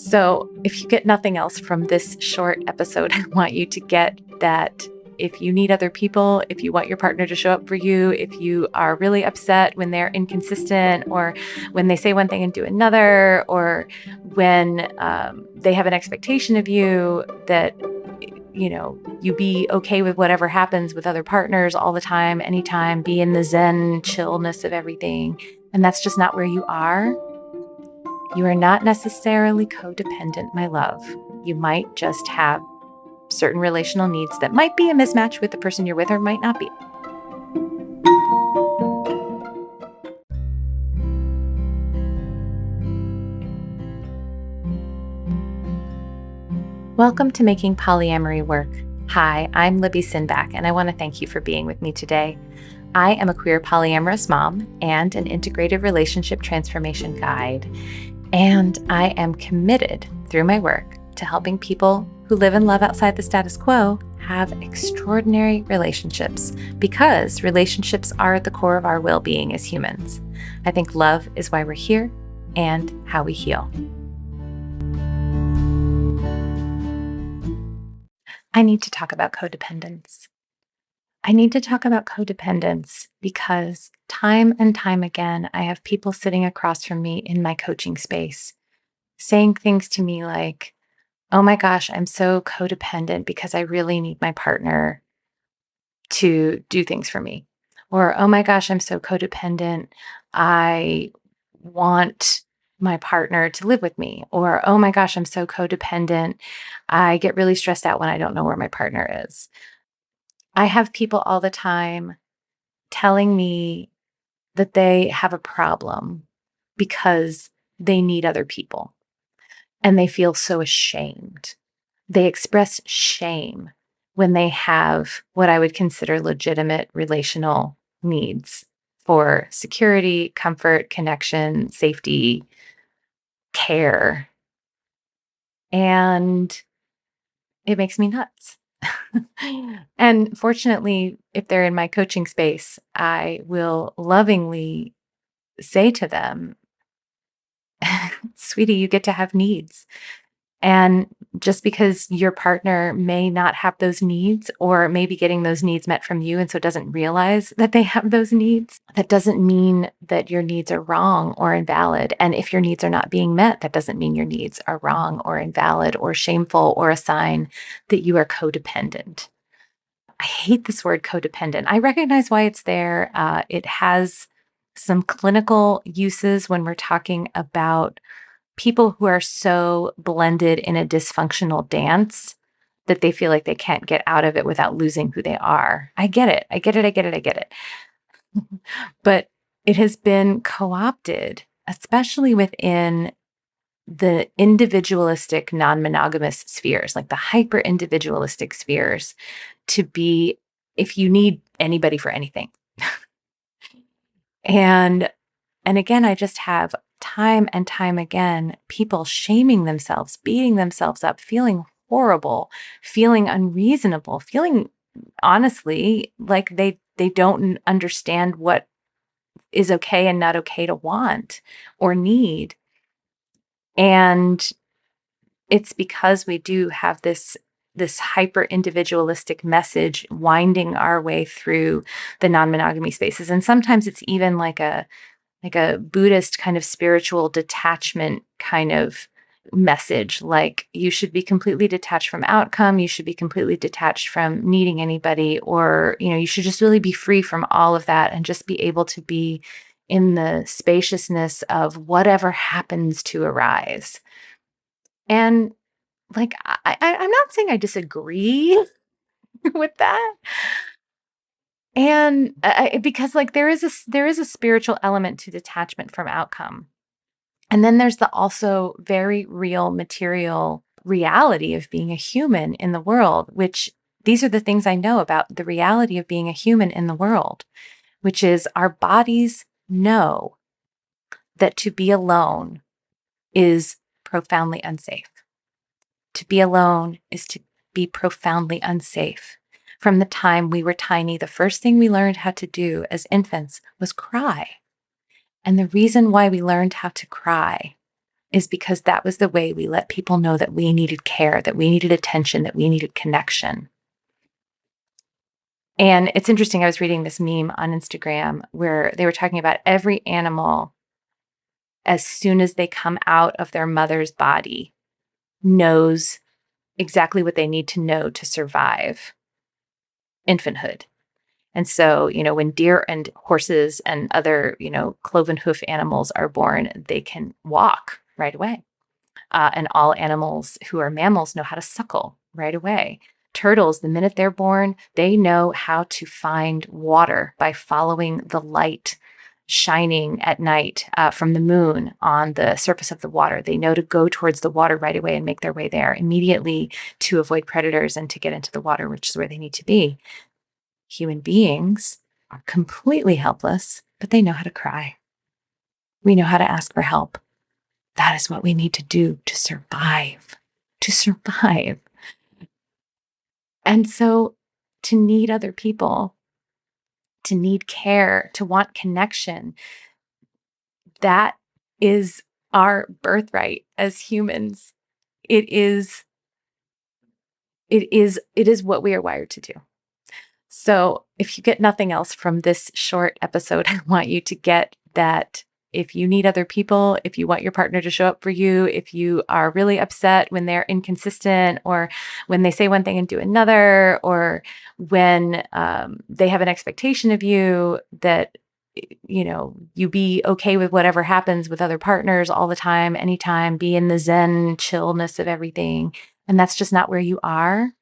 So, if you get nothing else from this short episode, I want you to get that if you need other people, if you want your partner to show up for you, if you are really upset when they're inconsistent or when they say one thing and do another, or when they have an expectation of you that, you be okay with whatever happens with other partners all the time, anytime, be in the Zen chillness of everything. And that's just not where you are. You are not necessarily codependent, my love. You might just have certain relational needs that might be a mismatch with the person you're with or might not be. Welcome to Making Polyamory Work. Hi, I'm Libby Sinback, and I want to thank you for being with me today. I am a queer polyamorous mom and an integrated relationship transformation guide, and I am committed through my work to helping people who live and love outside the status quo have extraordinary relationships, because relationships are at the core of our well-being as humans. I think love is why we're here and how we heal. I need to talk about codependence. I need to talk about codependence because time and time again, I have people sitting across from me in my coaching space saying things to me like, oh my gosh, I'm so codependent because I really need my partner to do things for me. Or, oh my gosh, I'm so codependent. I want my partner to live with me. Or, oh my gosh, I'm so codependent. I get really stressed out when I don't know where my partner is. I have people all the time telling me that they have a problem because they need other people and they feel so ashamed. They express shame when they have what I would consider legitimate relational needs for security, comfort, connection, safety, care. And it makes me nuts. And fortunately, if they're in my coaching space, I will lovingly say to them, sweetie, you get to have needs. And just because your partner may not have those needs or maybe getting those needs met from you and so doesn't realize that they have those needs, that doesn't mean that your needs are wrong or invalid. And if your needs are not being met, that doesn't mean your needs are wrong or invalid or shameful or a sign that you are codependent. I hate this word codependent. I recognize why it's there. It has some clinical uses when we're talking about people who are so blended in a dysfunctional dance that they feel like they can't get out of it without losing who they are. I get it. I get it. I get it. I get it. But it has been co-opted, especially within the individualistic, non-monogamous spheres, like the hyper individualistic spheres, to be if you need anybody for anything. And again, I just have time and time again people shaming themselves, beating themselves up, feeling horrible, feeling unreasonable, feeling honestly like they don't understand what is okay and not okay to want or need. And it's because we do have this hyper individualistic message winding our way through the non-monogamy spaces. And sometimes it's even like a Buddhist kind of spiritual detachment kind of message, like you should be completely detached from outcome, you should be completely detached from needing anybody, or you should just really be free from all of that and just be able to be in the spaciousness of whatever happens to arise. And like I'm not saying I disagree with that. And because like there is a spiritual element to detachment from outcome. And then there's the also very real material reality of being a human in the world, which these are the things I know about the reality of being a human in the world, which is our bodies know that to be alone is profoundly unsafe. To be alone is to be profoundly unsafe. From the time we were tiny, the first thing we learned how to do as infants was cry. And the reason why we learned how to cry is because that was the way we let people know that we needed care, that we needed attention, that we needed connection. And it's interesting, I was reading this meme on Instagram where they were talking about every animal, as soon as they come out of their mother's body, knows exactly what they need to know to survive infanthood. And so, when deer and horses and other, cloven hoof animals are born, they can walk right away. And all animals who are mammals know how to suckle right away. Turtles, the minute they're born, they know how to find water by following the light shining at night from the moon on the surface of the water. They know to go towards the water right away and make their way there immediately to avoid predators and to get into the water, which is where they need to be. Human beings are completely helpless, but they know how to cry. We know how to ask for help. That is what we need to do to survive, to survive. And so to need other people, to need care, to want connection, that is our birthright as humans. It is what we are wired to do. So if you get nothing else from this short episode, I want you to get that if you need other people, if you want your partner to show up for you, if you are really upset when they're inconsistent or when they say one thing and do another, or when they have an expectation of you that, you be okay with whatever happens with other partners all the time, anytime, be in the Zen chillness of everything. And that's just not where you are.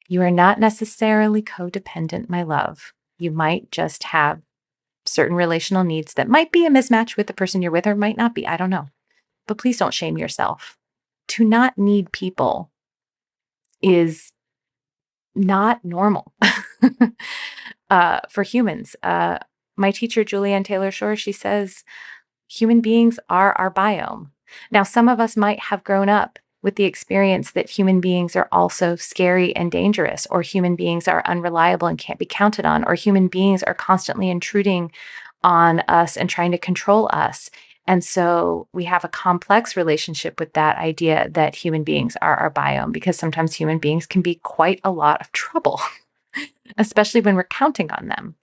You are not necessarily codependent, my love. You might just have certain relational needs that might be a mismatch with the person you're with or might not be. I don't know. But please don't shame yourself. To not need people is not normal for humans. My teacher, Julianne Taylor Shore, she says, human beings are our biome. Now, some of us might have grown up with the experience that human beings are also scary and dangerous, or human beings are unreliable and can't be counted on, or human beings are constantly intruding on us and trying to control us. And so we have a complex relationship with that idea that human beings are our biome, because sometimes human beings can be quite a lot of trouble, especially when we're counting on them.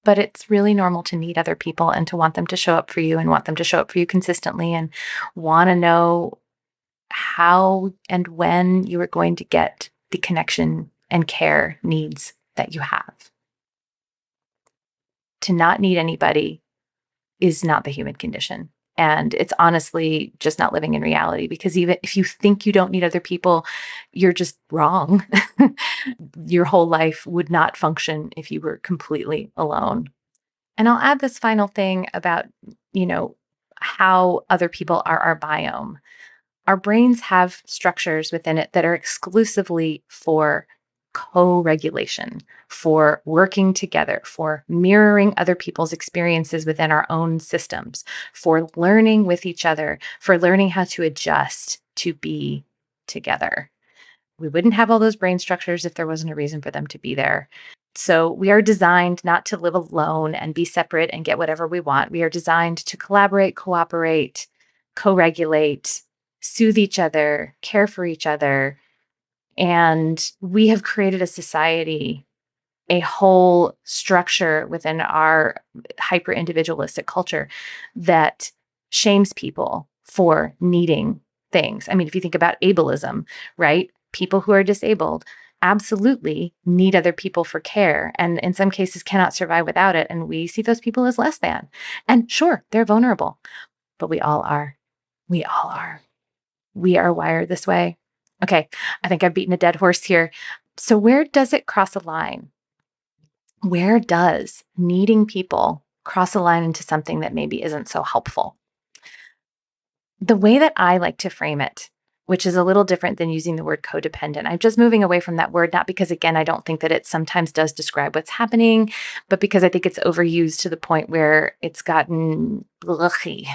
But it's really normal to need other people and to want them to show up for you and want them to show up for you consistently and want to know how and when you are going to get the connection and care needs that you have. To not need anybody is not the human condition. And it's honestly just not living in reality, because even if you think you don't need other people, you're just wrong. Your whole life would not function if you were completely alone. And I'll add this final thing about, how other people are our biome. Our brains have structures within it that are exclusively for co-regulation, for working together, for mirroring other people's experiences within our own systems, for learning with each other, for learning how to adjust to be together. We wouldn't have all those brain structures if there wasn't a reason for them to be there. So we are designed not to live alone and be separate and get whatever we want. We are designed to collaborate, cooperate, co-regulate, soothe each other, care for each other. And we have created a society, a whole structure within our hyper individualistic culture that shames people for needing things. I mean, if you think about ableism, right? People who are disabled absolutely need other people for care, and in some cases cannot survive without it. And we see those people as less than. And sure, they're vulnerable, but we all are. We all are. We are wired this way. Okay, I think I've beaten a dead horse here. So where does it cross a line? Where does needing people cross a line into something that maybe isn't so helpful? The way that I like to frame it, which is a little different than using the word codependent. I'm just moving away from that word, not because, again, I don't think that it sometimes does describe what's happening, but because I think it's overused to the point where it's gotten blurry.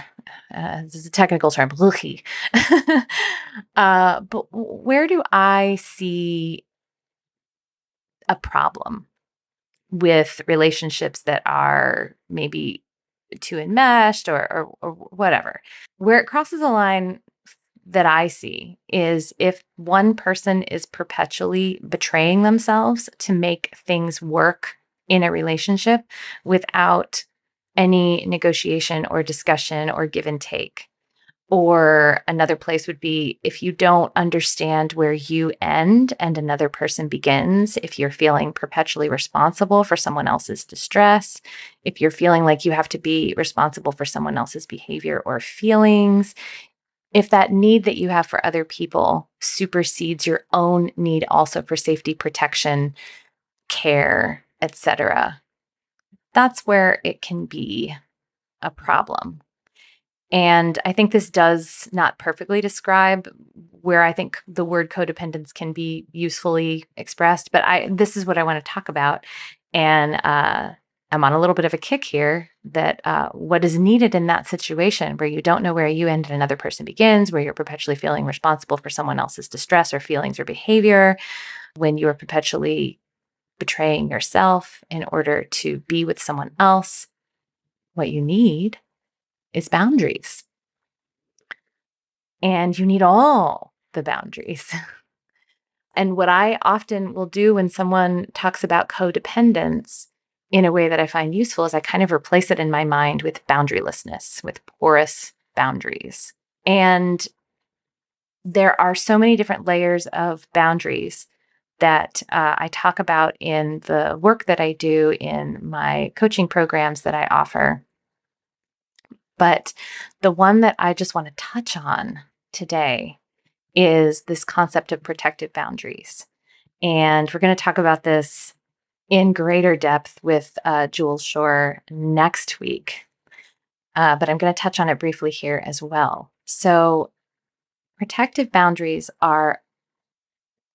This is a technical term, blurry. But where do I see a problem with relationships that are maybe too enmeshed or whatever. Where it crosses a line that I see is if one person is perpetually betraying themselves to make things work in a relationship without any negotiation or discussion or give and take. Or another place would be if you don't understand where you end and another person begins, if you're feeling perpetually responsible for someone else's distress, if you're feeling like you have to be responsible for someone else's behavior or feelings, if that need that you have for other people supersedes your own need also for safety, protection, care, etc., that's where it can be a problem. And I think this does not perfectly describe where I think the word codependence can be usefully expressed, but this is what I want to talk about. And I'm on a little bit of a kick here that what is needed in that situation where you don't know where you end and another person begins, where you're perpetually feeling responsible for someone else's distress or feelings or behavior, when you are perpetually betraying yourself in order to be with someone else, what you need is boundaries. And you need all the boundaries. And what I often will do when someone talks about codependence in a way that I find useful is I kind of replace it in my mind with boundarylessness, with porous boundaries. And there are so many different layers of boundaries that I talk about in the work that I do in my coaching programs that I offer. But the one that I just want to touch on today is this concept of protective boundaries. And we're going to talk about this in greater depth with Jules Shore next week. But I'm going to touch on it briefly here as well. So, protective boundaries are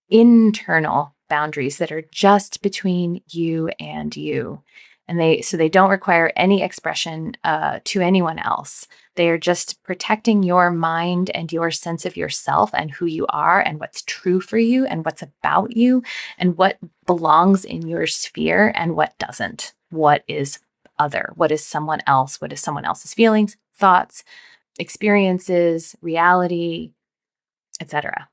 internal boundaries that are just between you and you. And they don't require any expression to anyone else. They are just protecting your mind and your sense of yourself and who you are and what's true for you and what's about you and what belongs in your sphere and what doesn't. What is other? What is someone else? What is someone else's feelings, thoughts, experiences, reality, etc.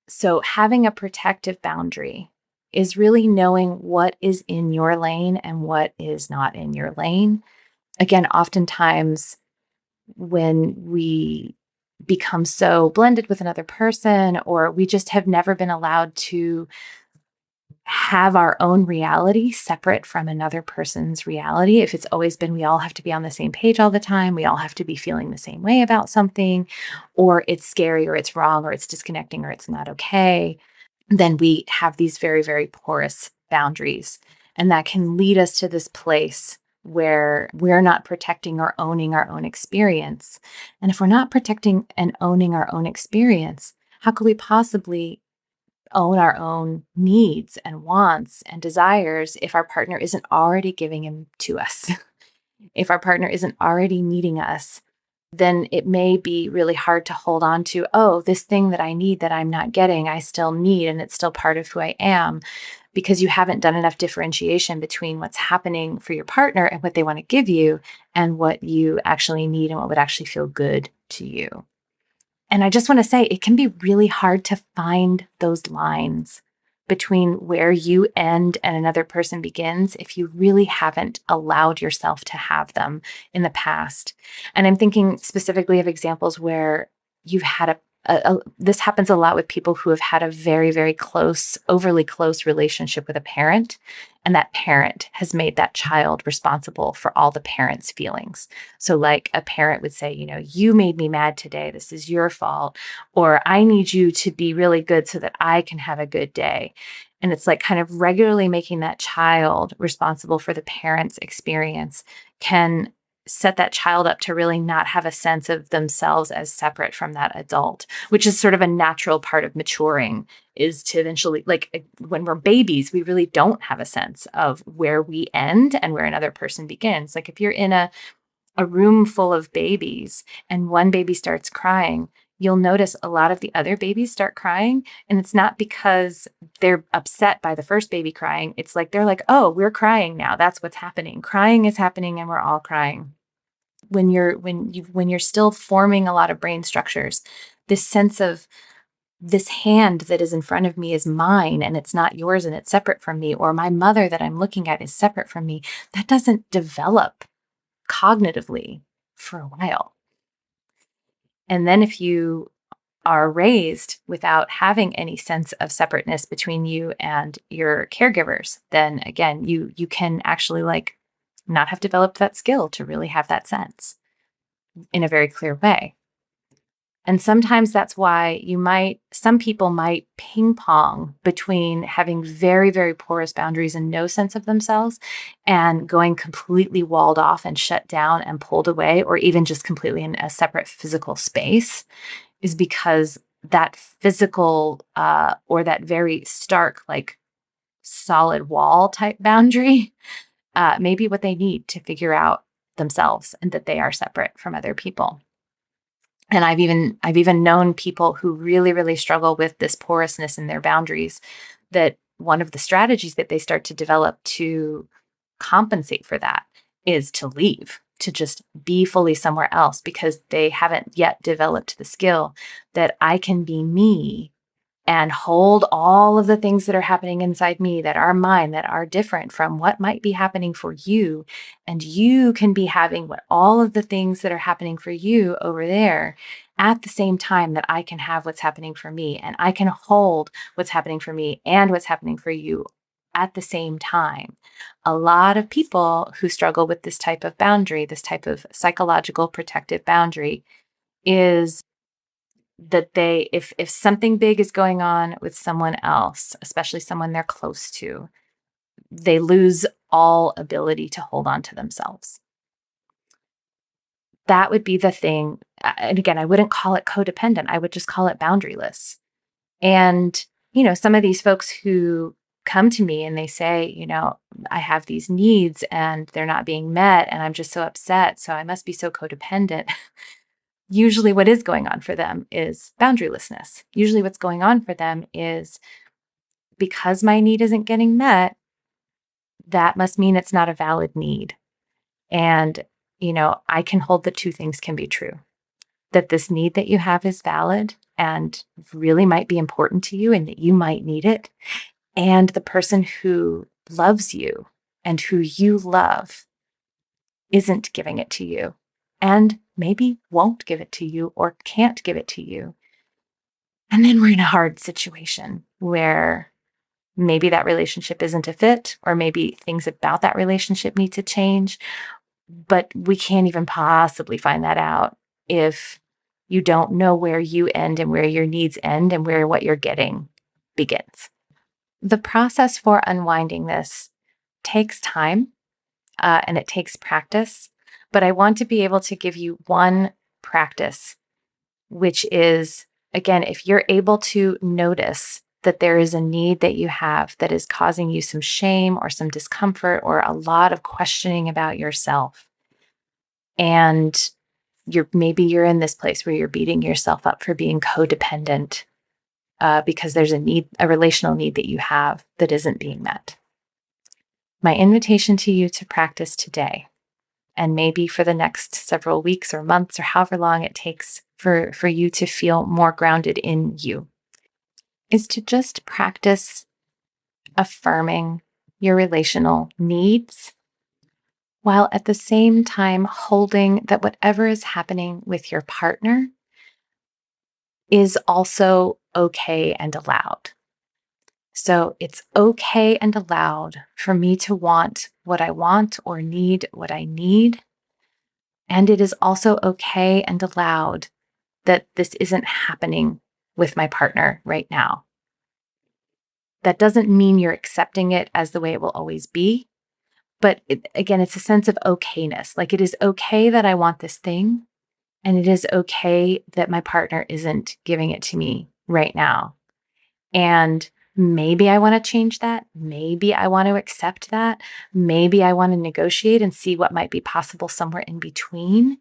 So having a protective boundary is really knowing what is in your lane and what is not in your lane. Again, oftentimes when we become so blended with another person, or we just have never been allowed to have our own reality separate from another person's reality. If it's always been we all have to be on the same page all the time, we all have to be feeling the same way about something, or it's scary, or it's wrong, or it's disconnecting, or it's not okay, then we have these very, very porous boundaries. And that can lead us to this place where we're not protecting or owning our own experience. And if we're not protecting and owning our own experience, how could we possibly own our own needs and wants and desires if our partner isn't already giving them to us? If our partner isn't already meeting us, then it may be really hard to hold on to, oh, this thing that I need that I'm not getting, I still need, and it's still part of who I am, because you haven't done enough differentiation between what's happening for your partner and what they want to give you and what you actually need and what would actually feel good to you. And I just want to say it can be really hard to find those lines between where you end and another person begins if you really haven't allowed yourself to have them in the past. And I'm thinking specifically of examples where you've had this happens a lot with people who have had a very, very close, overly close relationship with a parent. And that parent has made that child responsible for all the parent's feelings. So like a parent would say, you made me mad today. This is your fault. Or I need you to be really good so that I can have a good day. And it's like kind of regularly making that child responsible for the parent's experience can set that child up to really not have a sense of themselves as separate from that adult, which is sort of a natural part of maturing, is to eventually, like when we're babies, we really don't have a sense of where we end and where another person begins. Like if you're in a room full of babies and one baby starts crying, you'll notice a lot of the other babies start crying. And it's not because they're upset by the first baby crying. It's like, they're like, oh, we're crying now. That's what's happening. Crying is happening and we're all crying. When you're still forming a lot of brain structures, this sense of this hand that is in front of me is mine and it's not yours and it's separate from me, or my mother that I'm looking at is separate from me, that doesn't develop cognitively for a while. And then if you are raised without having any sense of separateness between you and your caregivers, then again, you can actually like not have developed that skill to really have that sense in a very clear way. And sometimes that's why some people might ping pong between having very, very porous boundaries and no sense of themselves and going completely walled off and shut down and pulled away, or even just completely in a separate physical space, is because that physical or that very stark, like solid wall type boundary may be what they need to figure out themselves and that they are separate from other people. And I've even known people who really, really struggle with this porousness in their boundaries, that one of the strategies that they start to develop to compensate for that is to leave, to just be fully somewhere else, because they haven't yet developed the skill that I can be me and hold all of the things that are happening inside me that are mine, that are different from what might be happening for you. And you can be having all of the things that are happening for you over there at the same time that I can have what's happening for me. And I can hold what's happening for me and what's happening for you at the same time. A lot of people who struggle with this type of boundary, this type of psychological protective boundary, is that if something big is going on with someone else, especially someone they're close to, they lose all ability to hold on to themselves. That would be the thing. And again, I wouldn't call it codependent. I would just call it boundaryless. And, some of these folks who come to me and they say, I have these needs and they're not being met and I'm just so upset, so I must be so codependent. Usually what is going on for them is boundarylessness. Usually what's going on for them is, because my need isn't getting met, that must mean it's not a valid need. And, I can hold that two things can be true. That this need that you have is valid and really might be important to you and that you might need it. And the person who loves you and who you love isn't giving it to you, and maybe won't give it to you or can't give it to you. And then we're in a hard situation where maybe that relationship isn't a fit, or maybe things about that relationship need to change, but we can't even possibly find that out if you don't know where you end and where your needs end and where what you're getting begins. The process for unwinding this takes time and it takes practice, but I want to be able to give you one practice, which is, again, if you're able to notice that there is a need that you have that is causing you some shame or some discomfort or a lot of questioning about yourself, and maybe you're in this place where you're beating yourself up for being codependent because there's a relational need that you have that isn't being met. My invitation to you to practice today, and maybe for the next several weeks or months or however long it takes for you to feel more grounded in you, is to just practice affirming your relational needs while at the same time holding that whatever is happening with your partner is also okay and allowed. So it's okay and allowed for me to want what I want or need what I need. And it is also okay and allowed that this isn't happening with my partner right now. That doesn't mean you're accepting it as the way it will always be. But again, it's a sense of okayness. Like, it is okay that I want this thing, and it is okay that my partner isn't giving it to me right now. And maybe I want to change that. Maybe I want to accept that. Maybe I want to negotiate and see what might be possible somewhere in between.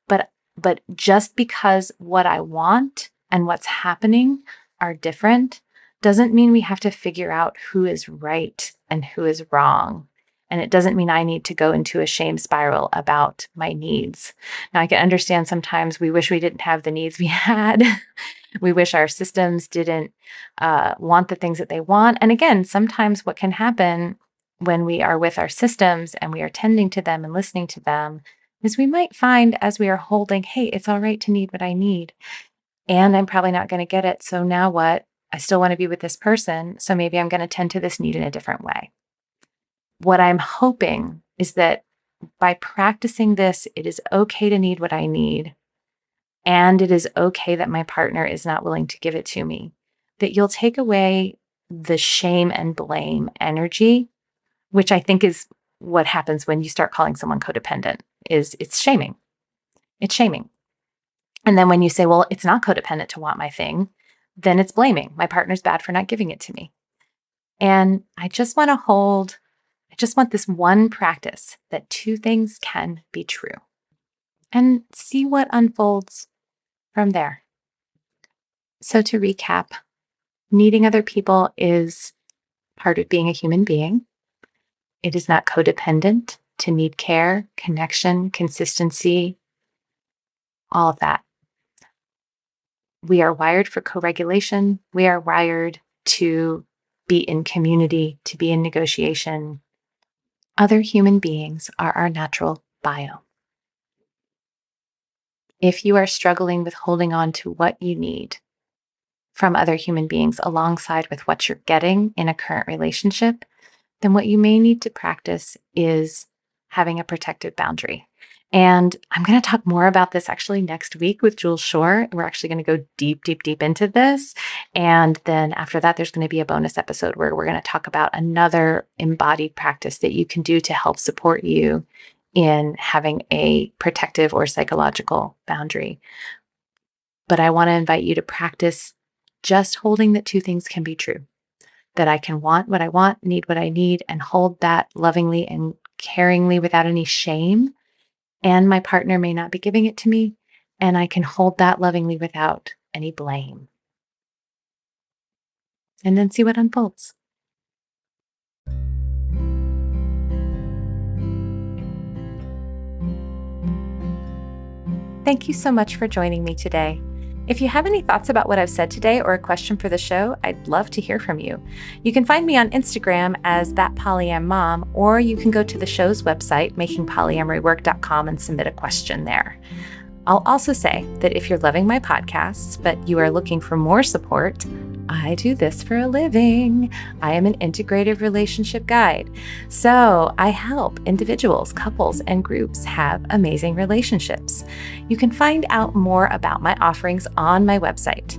But But just because what I want and what's happening are different doesn't mean we have to figure out who is right and who is wrong. And it doesn't mean I need to go into a shame spiral about my needs. Now, I can understand sometimes we wish we didn't have the needs we had. We wish our systems didn't want the things that they want. And again, sometimes what can happen when we are with our systems and we are tending to them and listening to them is we might find as we are holding, hey, it's all right to need what I need. And I'm probably not going to get it. So now what? I still want to be with this person. So maybe I'm going to tend to this need in a different way. What I'm hoping is that by practicing this, it is okay to need what I need. And it is okay that my partner is not willing to give it to me. That you'll take away the shame and blame energy, which I think is what happens when you start calling someone codependent, is it's shaming. It's shaming. And then when you say, well, it's not codependent to want my thing, then it's blaming. My partner's bad for not giving it to me. And I just want this one practice that two things can be true and see what unfolds from there. So to recap, needing other people is part of being a human being. It is not codependent to need care, connection, consistency, all of that. We are wired for co-regulation. We are wired to be in community, to be in negotiation. Other human beings are our natural bio. If you are struggling with holding on to what you need from other human beings alongside with what you're getting in a current relationship, then what you may need to practice is having a protective boundary. And I'm going to talk more about this actually next week with Jules Shore. We're actually going to go deep, deep, deep into this. And then after that, there's going to be a bonus episode where we're going to talk about another embodied practice that you can do to help support you in having a protective or psychological boundary. But I want to invite you to practice just holding that two things can be true, that I can want what I want, need what I need, and hold that lovingly and caringly without any shame. And my partner may not be giving it to me, and I can hold that lovingly without any blame. And then see what unfolds. Thank you so much for joining me today. If you have any thoughts about what I've said today or a question for the show, I'd love to hear from you. You can find me on Instagram as thatpolyam.mom, or you can go to the show's website, makingpolyamorywork.com, and submit a question there. I'll also say that if you're loving my podcasts, but you are looking for more support, I do this for a living. I am an integrative relationship guide. So I help individuals, couples, and groups have amazing relationships. You can find out more about my offerings on my website.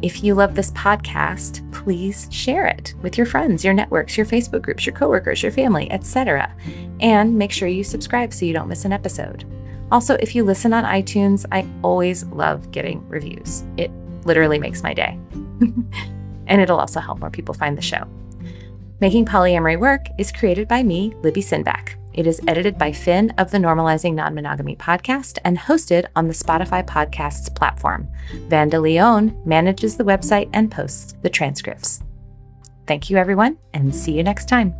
If you love this podcast, please share it with your friends, your networks, your Facebook groups, your coworkers, your family, etc. And make sure you subscribe so you don't miss an episode. Also, if you listen on iTunes, I always love getting reviews. It literally makes my day. And it'll also help more people find the show. Making Polyamory Work is created by me, Libby Sinback. It is edited by Finn of the Normalizing Non-Monogamy podcast and hosted on the Spotify podcasts platform. Vanda Leone manages the website and posts the transcripts. Thank you, everyone, and see you next time.